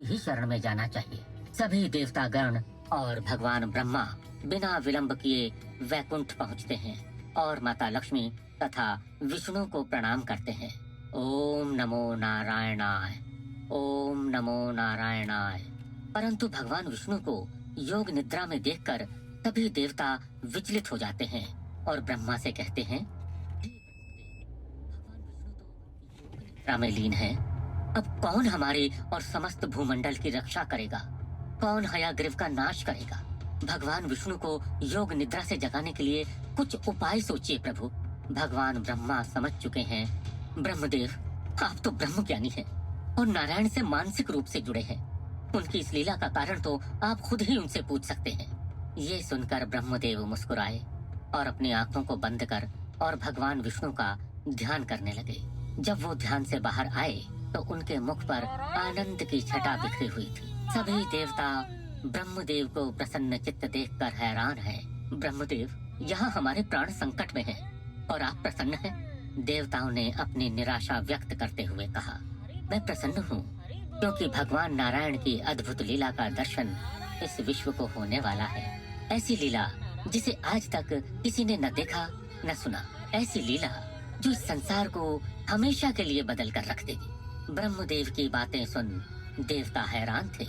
ही शरण में जाना चाहिए। सभी देवतागण और भगवान ब्रह्मा बिना विलंब किए वैकुंठ पहुंचते हैं और माता लक्ष्मी तथा विष्णु को प्रणाम करते हैं। ओम नमो नारायणाय, ओम नमो नारायणाय। परंतु भगवान विष्णु को योग निद्रा में देखकर सभी देवता विचलित हो जाते हैं और ब्रह्मा से कहते हैं, भगवान विष्णु तो योग निद्रा में लीन है, अब कौन हमारे और समस्त भूमंडल की रक्षा करेगा? कौन हयाग्रीव का नाश करेगा? भगवान विष्णु को योग निद्रा से जगाने के लिए कुछ उपाय सोचिए प्रभु। भगवान ब्रह्मा समझ चुके हैं, ब्रह्मदेव आप तो ब्रह्म ज्ञानी हैं और नारायण से मानसिक रूप से जुड़े हैं। उनकी इस लीला का कारण तो आप खुद ही उनसे पूछ सकते हैं। ये सुनकर ब्रह्मदेव मुस्कुराए और अपनी आंखों को बंद कर और भगवान विष्णु का ध्यान करने लगे। जब वो ध्यान से बाहर आए तो उनके मुख पर आनंद की छटा बिखरी हुई थी। सभी देवता ब्रह्मदेव को प्रसन्न चित्त देखकर हैरान हैं। ब्रह्मदेव, यहाँ हमारे प्राण संकट में हैं और आप प्रसन्न हैं? देवताओं ने अपनी निराशा व्यक्त करते हुए कहा, मैं प्रसन्न हूँ क्योंकि भगवान नारायण की अद्भुत लीला का दर्शन इस विश्व को होने वाला है। ऐसी लीला जिसे आज तक किसी ने न देखा न सुना, ऐसी लीला जो इस संसार को हमेशा के लिए बदल कर रख देगी। ब्रह्मदेव की बातें सुन देवता हैरान थे,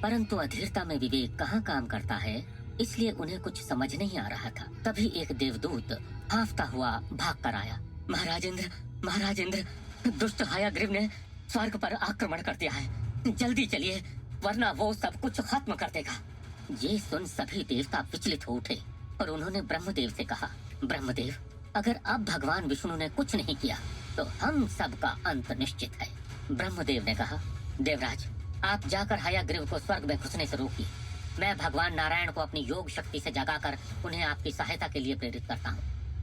परंतु अधीरता में विवेक कहाँ काम करता है, इसलिए उन्हें कुछ समझ नहीं आ रहा था। तभी एक देवदूत हांफता हुआ भाग कर आया। महाराज इंद्र, महाराज इंद्र, दुष्ट हयाग्रीव ने स्वर्ग पर आक्रमण कर दिया है, जल्दी चलिए वरना वो सब कुछ खत्म कर देगा। ये सुन सभी देवता विचलित हो उठे और उन्होंने ब्रह्मदेव से कहा, ब्रह्मदेव, अगर अब भगवान विष्णु ने कुछ नहीं किया तो हम सबका अंत निश्चित है। ब्रह्मदेव ने कहा, देवराज, आप जाकर हयाग्रीव को स्वर्ग में घुसने से रोकिए। मैं भगवान नारायण को अपनी योग शक्ति से जगाकर उन्हें आपकी सहायता के लिए प्रेरित करता हूँ।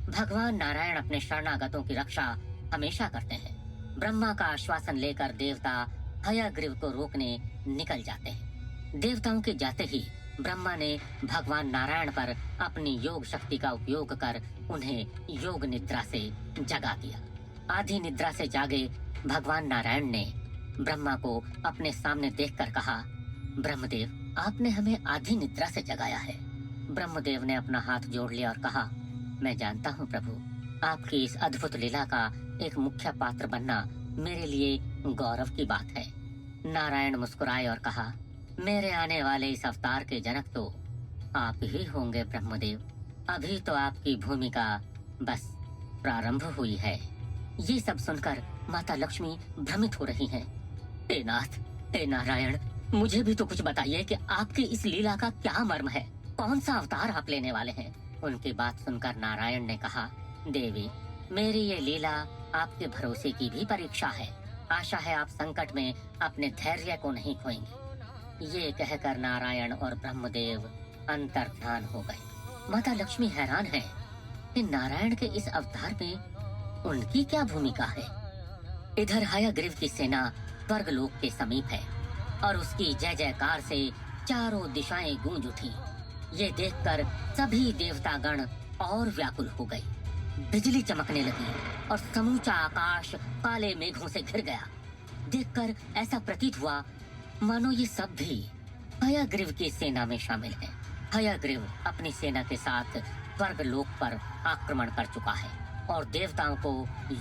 भगवान नारायण अपने शरणागतों की रक्षा हमेशा करते हैं। ब्रह्मा का आश्वासन लेकर देवता हयाग्रीव को रोकने निकल जाते हैं। देवताओं के जाते ही ब्रह्मा ने भगवान नारायण पर अपनी योग शक्ति का उपयोग कर उन्हें योग निद्रा से जगा दिया। आधी निद्रा से जागे भगवान नारायण ने ब्रह्मा को अपने सामने देखकर कहा, ब्रह्मदेव, आपने हमें आधी निद्रा से जगाया है। ब्रह्मदेव ने अपना हाथ जोड़ लिया और कहा, मैं जानता हूँ प्रभु, आपकी इस अद्भुत लीला का एक मुख्य पात्र बनना मेरे लिए गौरव की बात है। नारायण मुस्कुराए और कहा, मेरे आने वाले इस अवतार के जनक तो आप ही होंगे ब्रह्मदेव। अभी तो आपकी भूमिका बस प्रारंभ हुई है। ये सब सुनकर माता लक्ष्मी भ्रमित हो रही हैं। हे नाथ, हे नारायण, मुझे भी तो कुछ बताइए कि आपकी इस लीला का क्या मर्म है, कौन सा अवतार आप लेने वाले हैं? उनकी बात सुनकर नारायण ने कहा, देवी, मेरी ये लीला आपके भरोसे की भी परीक्षा है। आशा है आप संकट में अपने धैर्य को नहीं खोएंगे। ये कहकर नारायण और ब्रह्मदेव अंतर्ध्यान हो गए। माता लक्ष्मी हैरान है कि नारायण के इस अवतार में उनकी क्या भूमिका है। इधर हयाग्रीव की सेना स्वर्गलोक के समीप है और उसकी जय जयकार से चारों दिशाएं गूंज उठी। ये देखकर सभी देवतागण और व्याकुल हो गए। बिजली चमकने लगी और समूचा आकाश काले मेघों से घिर गया। देखकर ऐसा प्रतीत हुआ मानो ये सब भी हयाग्रीव की सेना में शामिल हैं। हयाग्रीव अपनी सेना के साथ स्वर्गलोक पर आक्रमण कर चुका है और देवताओं को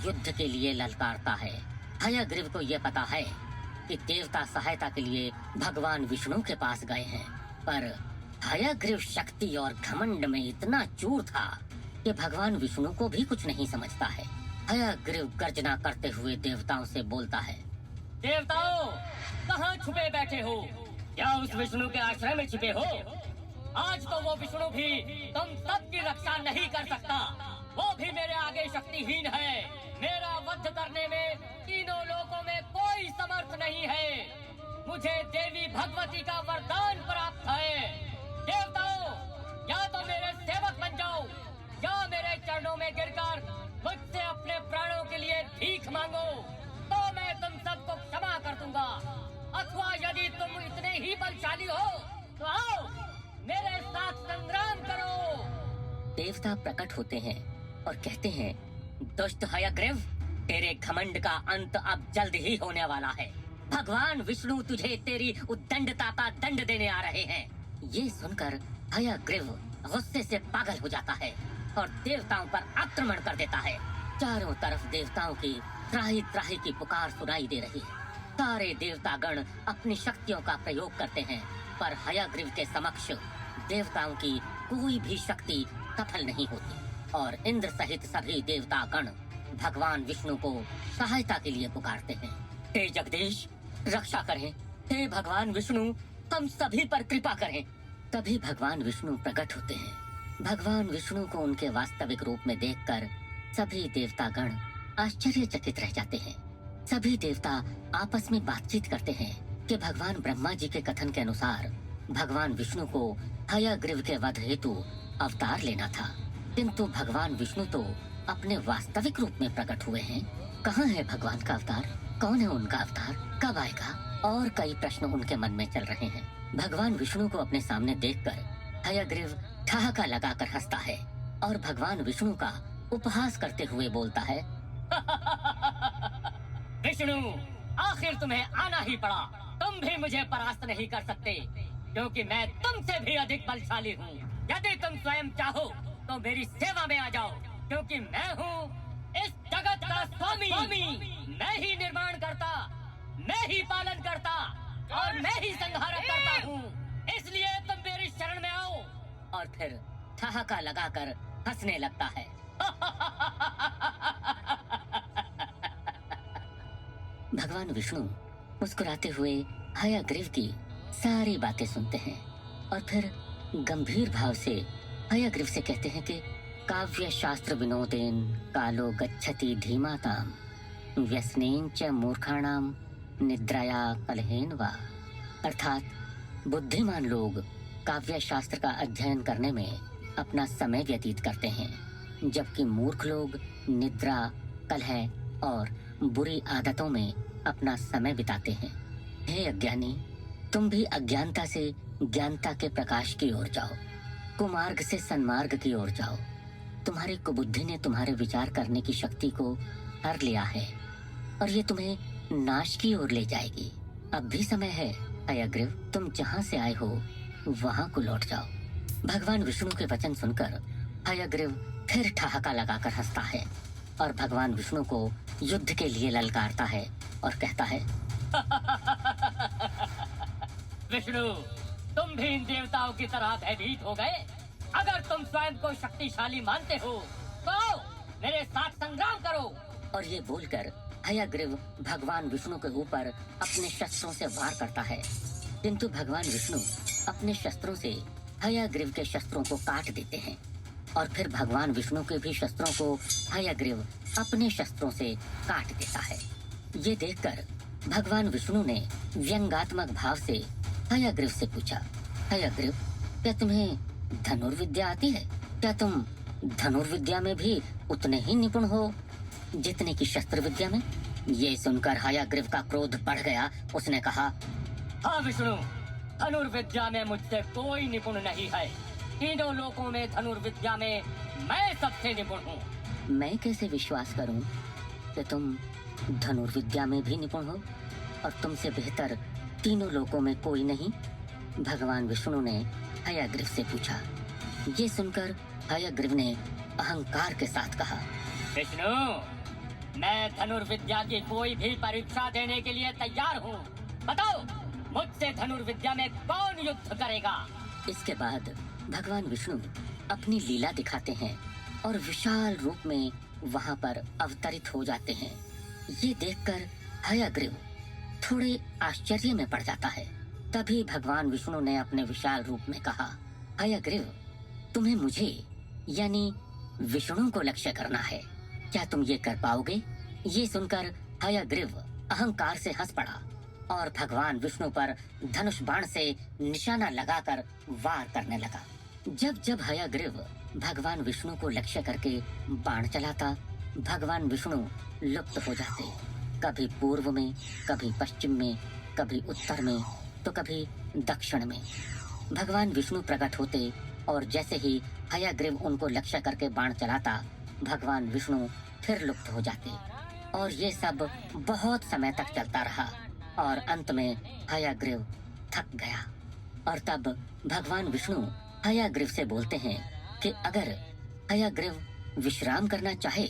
युद्ध के लिए ललकारता है। हयाग्रीव को यह पता है कि देवता सहायता के लिए भगवान विष्णु के पास गए हैं, पर हयाग्रीव शक्ति और घमंड में इतना चूर था कि भगवान विष्णु को भी कुछ नहीं समझता है। हयाग्रीव गर्जना करते हुए देवताओं से बोलता है, देवताओं, कहाँ छुपे बैठे हो? क्या उस विष्णु के आश्रय में छिपे हो? आज तो वो विष्णु भी तुम सबकी रक्षा नहीं कर सकता। वो भी मेरे आगे शक्तिहीन है। मेरा वध करने में तीनों लोकों में कोई समर्थ नहीं है। मुझे देवी भगवती का वरदान प्राप्त है। देवताओं, या तो मेरे सेवक बन जाओ या मेरे चरणों में गिरकर मुझसे अपने प्राणों के लिए भीख मांगो, तो मैं तुम सबको क्षमा कर दूंगा। अथवा यदि तुम इतने ही बलशाली हो तो आओ मेरे साथ संग्राम करो। देवता प्रकट होते हैं और कहते हैं, दुष्ट हयाग्रीव, तेरे घमंड का अंत अब जल्द ही होने वाला है। भगवान विष्णु तुझे तेरी उद्दंडता का दंड देने आ रहे हैं। ये सुनकर हयग्रीव गुस्से से पागल हो जाता है और देवताओं पर आक्रमण कर देता है। चारों तरफ देवताओं की त्राही त्राही की पुकार सुनाई दे रही है। सारे देवतागण अपनी शक्तियों का प्रयोग करते हैं, पर हयग्रीव के समक्ष देवताओं की कोई भी शक्ति सफल नहीं होती और इंद्र सहित सभी देवतागण भगवान विष्णु को सहायता के लिए पुकारते हैं। हे जगदीश, रक्षा करें। हे भगवान विष्णु, हम सभी पर कृपा करें। तभी भगवान विष्णु प्रकट होते हैं। भगवान विष्णु को उनके वास्तविक रूप में देखकर सभी देवतागण आश्चर्यचकित रह जाते हैं। सभी देवता आपस में बातचीत करते हैं कि भगवान ब्रह्मा जी के कथन के अनुसार भगवान विष्णु को हयग्रीव के वध हेतु अवतार लेना था, किंतु भगवान विष्णु तो अपने वास्तविक रूप में प्रकट हुए हैं। कहाँ है भगवान का अवतार? कौन है उनका अवतार? कब आएगा? और कई प्रश्न उनके मन में चल रहे हैं। भगवान विष्णु को अपने सामने देखकर हयग्रीव ठहाका लगाकर हंसता है और भगवान विष्णु का उपहास करते हुए बोलता है, विष्णु, आखिर तुम्हें आना ही पड़ा। तुम भी मुझे परास्त नहीं कर सकते, क्योंकि मैं तुमसे भी अधिक बलशाली हूँ। यदि तुम स्वयं चाहो तो मेरी सेवा में आ जाओ, क्योंकि मैं हूँ इस जगत का स्वामी। मैं ही निर्माण करता, मैं ही पालन करता और मैं ही संहारक करता हूँ। इसलिए तुम मेरी शरण में आओ। और फिर ठहाका लगाकर हंसने लगता है। भगवान विष्णु मुस्कुराते हुए हयग्रीव की सारी बातें सुनते हैं और फिर गंभीर भाव से हयग्रीव से कहते हैं कि काव्य शास्त्र विनोदेन कालो गच्छति धीमाताम व्यसनेन च मूर्खाणाम निद्राया कलहेन वा। अर्थात बुद्धिमान लोग काव्य शास्त्र का अध्ययन करने में अपना समय व्यतीत करते हैं, जबकि मूर्ख लोग निद्रा, कलह और बुरी आदतों में अपना समय बिताते हैं। हे अज्ञानी, तुम भी अज्ञानता से ज्ञानता के प्रकाश की ओर जाओ, कुमार्ग से सन्मार्ग की ओर जाओ। तुम्हारी कुबुद्धि ने तुम्हारे विचार करने की शक्ति को हर लिया है और ये तुम्हें नाश की ओर ले जाएगी। अब भी समय है हयग्रीव, तुम जहाँ से आए हो वहाँ को लौट जाओ। भगवान विष्णु के वचन सुनकर हयग्रीव फिर ठहाका लगाकर हंसता है और भगवान विष्णु को युद्ध के लिए ललकारता है और कहता है, विष्णु, तुम भी इन देवताओं की तरह भयभीत हो गए। अगर तुम स्वयं को शक्तिशाली मानते हो तो मेरे साथ संग्राम करो। और ये बोलकर हयग्रीव भगवान विष्णु के ऊपर अपने शस्त्रों से वार करता है, किंतु भगवान विष्णु अपने शस्त्रों से हयग्रीव के शस्त्रों को काट देते हैं और फिर भगवान विष्णु के भी शस्त्रों को हयग्रीव अपने शस्त्रों से काट देता है। ये देखकर भगवान विष्णु ने व्यंगात्मक भाव से हयग्रीव से पूछा, हयग्रीव, क्या तुम्हें धनुर्विद्या आती है? क्या तुम धनुर्विद्या में भी उतने ही निपुण हो जितने की शस्त्र विद्या में? ये सुनकर हयग्रीव का क्रोध बढ़ गया। उसने कहा, हाँ विष्णु, धनुर्विद्या में मुझसे कोई निपुण नहीं है। तीनों लोकों में धनुर्विद्या में मैं सबसे निपुण हूँ। मैं कैसे विश्वास करूँ कि तुम धनुर्विद्या में भी निपुण हो और तुमसे बेहतर तीनों लोकों में कोई नहीं? भगवान विष्णु ने हयग्रीव से पूछा। ये सुनकर हयग्रीव ने अहंकार के साथ कहा, विष्णु, मैं धनुर्विद्या की कोई भी परीक्षा देने के लिए तैयार हूँ। बताओ, मुझसे धनुर्विद्या में कौन युद्ध करेगा? इसके बाद भगवान विष्णु अपनी लीला दिखाते हैं और विशाल रूप में वहाँ पर अवतरित हो जाते हैं। ये देखकर हयग्रीव थोड़े आश्चर्य में पड़ जाता है। तभी भगवान विष्णु ने अपने विशाल रूप में कहा, हयग्रीव, तुम्हें मुझे यानी विष्णु को लक्ष्य करना है। क्या तुम ये कर पाओगे? ये सुनकर हयग्रीव अहंकार से हंस पड़ा और भगवान विष्णु पर धनुष बाण से निशाना लगाकर वार करने लगा। जब जब हयग्रीव भगवान विष्णु को लक्ष्य करके बाण चलाता, भगवान विष्णु लुप्त हो जाते। कभी पूर्व में, कभी पश्चिम में, कभी उत्तर में, तो कभी दक्षिण में। भगवान विष्णु प्रकट होते और जैसे ही हयग्रीव उनको लक्ष्य करके बाण चलाता, भगवान विष्णु फिर लुप्त हो जाते। और ये सब बहुत समय तक चलता रहा और अंत में हयग्रीव थक गया। और तब भगवान विष्णु हयग्रीव से बोलते हैं कि अगर हयग्रीव विश्राम करना चाहे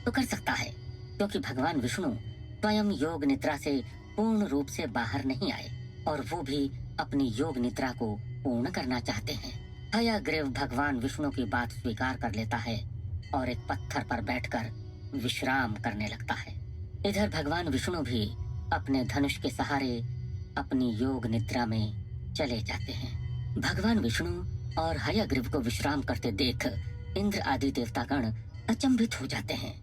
तो कर सकता है, क्योंकि भगवान विष्णु स्वयं योग निद्रा से पूर्ण रूप से बाहर नहीं आए और वो भी अपनी योग निद्रा को पूर्ण करना चाहते हैं। हयग्रीव भगवान विष्णु की बात स्वीकार कर लेता है और एक पत्थर पर बैठकर विश्राम करने लगता है। इधर भगवान विष्णु भी अपने धनुष के सहारे अपनी योग निद्रा में चले जाते हैं। भगवान विष्णु और हयग्रीव को विश्राम करते देख इंद्र आदि देवतागण अचंभित हो जाते हैं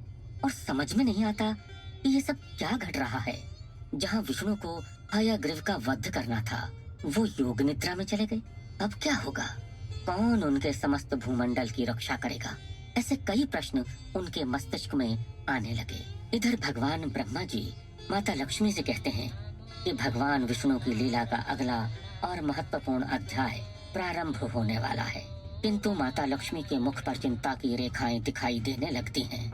और समझ में नहीं आता कि ये सब क्या घट रहा है। जहाँ विष्णु को हयग्रीव का वध करना था, वो योग निद्रा में चले गए। अब क्या होगा? कौन उनके समस्त भूमंडल की रक्षा करेगा? ऐसे कई प्रश्न उनके मस्तिष्क में आने लगे। इधर भगवान ब्रह्मा जी माता लक्ष्मी से कहते हैं कि भगवान विष्णु की लीला का अगला और महत्वपूर्ण अध्याय प्रारंभ होने वाला है। किंतु माता लक्ष्मी के मुख पर चिंता की रेखाएं दिखाई देने लगती हैं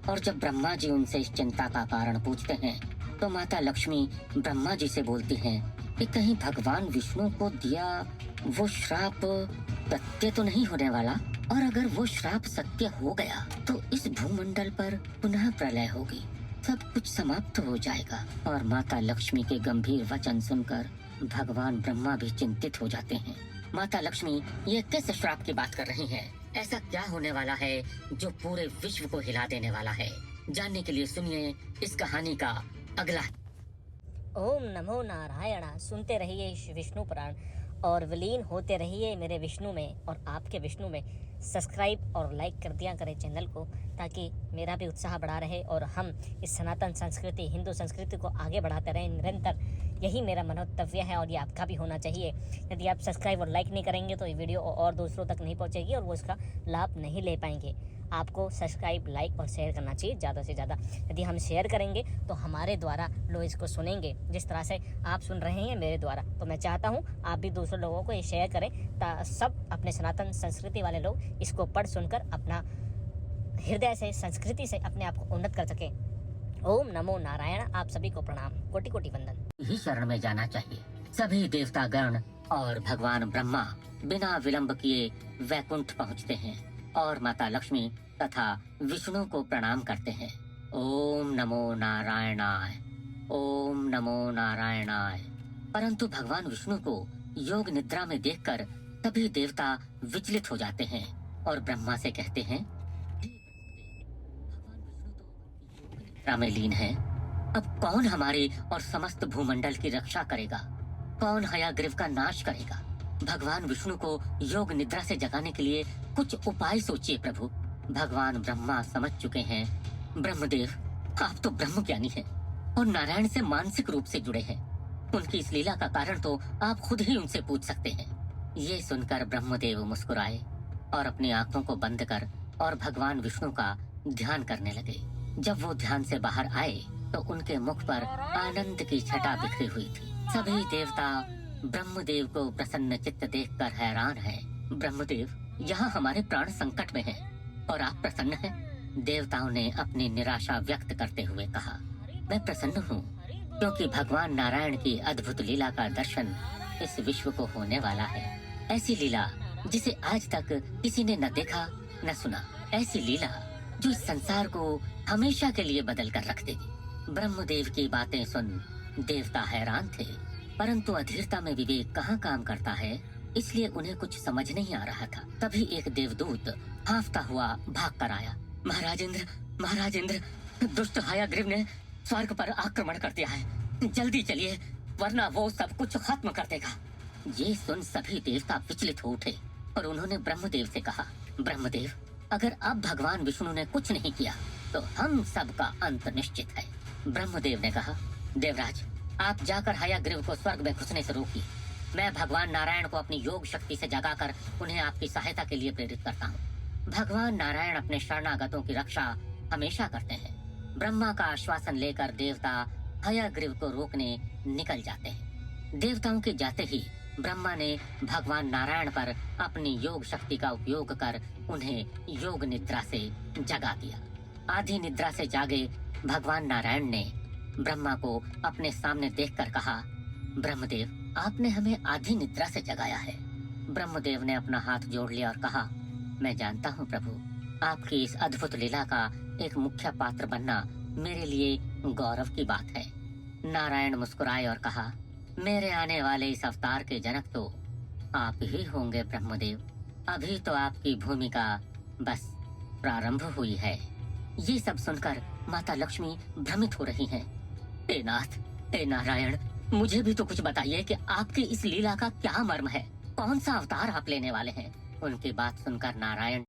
और जब ब्रह्मा जी उनसे इस चिंता का कारण पूछते हैं तो माता लक्ष्मी ब्रह्मा जी से बोलती हैं कि कहीं भगवान विष्णु को दिया वो श्राप सत्य तो नहीं होने वाला, और अगर वो श्राप सत्य हो गया तो इस भूमंडल पर पुनः प्रलय होगी, सब कुछ समाप्त हो जाएगा। और माता लक्ष्मी के गंभीर वचन सुनकर भगवान ब्रह्मा भी चिंतित हो जाते हैं। माता लक्ष्मी ये किस श्राप की बात कर रही हैं? ऐसा क्या होने वाला है जो पूरे विश्व को हिला देने वाला है? जानने के लिए सुनिए इस कहानी का अगला। ओम नमो नारायण। सुनते रहिए विष्णु पुराण और विलीन होते रहिए मेरे विष्णु में और आपके विष्णु में। सब्सक्राइब और लाइक कर दिया करें चैनल को, ताकि मेरा भी उत्साह बढ़ा रहे और हम इस सनातन संस्कृति, हिंदू संस्कृति को आगे बढ़ाते रहें निरंतर। यही मेरा मनोत्तव्य है और ये आपका भी होना चाहिए। यदि आप सब्सक्राइब और लाइक नहीं करेंगे तो ये वीडियो और दूसरों तक नहीं पहुंचेगी और वो इसका लाभ नहीं ले पाएंगे। आपको सब्सक्राइब, लाइक और शेयर करना चाहिए ज़्यादा से ज़्यादा। यदि हम शेयर करेंगे तो हमारे द्वारा लोग इसको सुनेंगे, जिस तरह से आप सुन रहे हैं मेरे द्वारा। तो मैं चाहता हूँ आप भी दूसरे लोगों को ये शेयर करें, सब अपने सनातन संस्कृति वाले लोग इसको पढ़ सुनकर अपना हृदय से, संस्कृति से अपने आप को उन्नत कर सकें। ओम नमो नारायण। आप सभी को प्रणाम, कोटि कोटि वंदन। ही शरण में जाना चाहिए। सभी देवतागण और भगवान ब्रह्मा बिना विलंब किए वैकुंठ पहुँचते हैं और माता लक्ष्मी तथा विष्णु को प्रणाम करते हैं। ओम नमो नारायणाय, ओम नमो नारायणाय। परंतु भगवान विष्णु को योग निद्रा में देखकर सभी देवता विचलित हो जाते हैं और ब्रह्मा से कहते हैं, भगवान विष्णु तो निद्रा में लीन है, अब कौन हमारे और समस्त भूमंडल की रक्षा करेगा? कौन हयग्रीव का नाश करेगा? भगवान विष्णु को योग निद्रा से जगाने के लिए कुछ उपाय सोचिए प्रभु। भगवान ब्रह्मा समझ चुके हैं, ब्रह्मदेव आप तो ब्रह्म ज्ञानी हैं और नारायण से मानसिक रूप से जुड़े हैं। उनकी इस लीला का कारण तो आप खुद ही उनसे पूछ सकते हैं। ये सुनकर ब्रह्मदेव मुस्कुराए और अपनी आंखों को बंद कर और भगवान विष्णु का ध्यान करने लगे। जब वो ध्यान से बाहर आए तो उनके मुख पर आनंद की छटा बिखरी हुई थी। सभी देवता ब्रह्मदेव को प्रसन्न चित्त देखकर हैरान हैं। ब्रह्मदेव, यहाँ हमारे प्राण संकट में हैं और आप प्रसन्न हैं। देवताओं ने अपनी निराशा व्यक्त करते हुए कहा, मैं प्रसन्न हूँ क्योंकि भगवान नारायण की अद्भुत लीला का दर्शन इस विश्व को होने वाला है। ऐसी लीला जिसे आज तक किसी ने न देखा न सुना, ऐसी लीला जो इस संसार को हमेशा के लिए बदल कर रख देगी। ब्रह्मदेव की बातें सुन देवता हैरान थे, परंतु अधीरता में विवेक कहाँ काम करता है, इसलिए उन्हें कुछ समझ नहीं आ रहा था। तभी एक देवदूत हांफता हुआ भाग कर आया। महाराज इंद्र, महाराज इंद्र, दुष्ट हयग्रीव ने स्वर्ग पर आक्रमण कर दिया है, जल्दी चलिए वरना वो सब कुछ खत्म कर देगा। ये सुन सभी देवता विचलित हो उठे और उन्होंने ब्रह्मदेव से कहा, ब्रह्मदेव, अगर अब भगवान विष्णु ने कुछ नहीं किया तो हम सबका अंत निश्चित है। ब्रह्मदेव ने कहा, देवराज, आप जाकर हयग्रीव को स्वर्ग में घुसने से रोकिए। मैं भगवान नारायण को अपनी योग शक्ति से जगाकर उन्हें आपकी सहायता के लिए प्रेरित करता हूँ। भगवान नारायण अपने शरणागतों की रक्षा हमेशा करते हैं। ब्रह्मा का आश्वासन लेकर देवता हयग्रीव को रोकने निकल जाते हैं। देवताओं के जाते ही ब्रह्मा ने भगवान नारायण पर अपनी योग शक्ति का उपयोग कर उन्हें योग निद्रा से जगा दिया। आधी निद्रा से जागे भगवान नारायण ने ब्रह्मा को अपने सामने देखकर कहा, ब्रह्मदेव, आपने हमें आधी निद्रा से जगाया है। ब्रह्मदेव ने अपना हाथ जोड़ लिया और कहा, मैं जानता हूँ प्रभु, आपकी इस अद्भुत लीला का एक मुख्य पात्र बनना मेरे लिए गौरव की बात है। नारायण मुस्कुराए और कहा, मेरे आने वाले इस अवतार के जनक तो आप ही होंगे ब्रह्मदेव। अभी तो आपकी भूमिका बस प्रारंभ हुई है। ये सब सुनकर माता लक्ष्मी भ्रमित हो रही हैं। हे नाथ, हे नारायण, मुझे भी तो कुछ बताइए कि आपकी इस लीला का क्या मर्म है। कौन सा अवतार आप लेने वाले हैं? उनकी बात सुनकर नारायण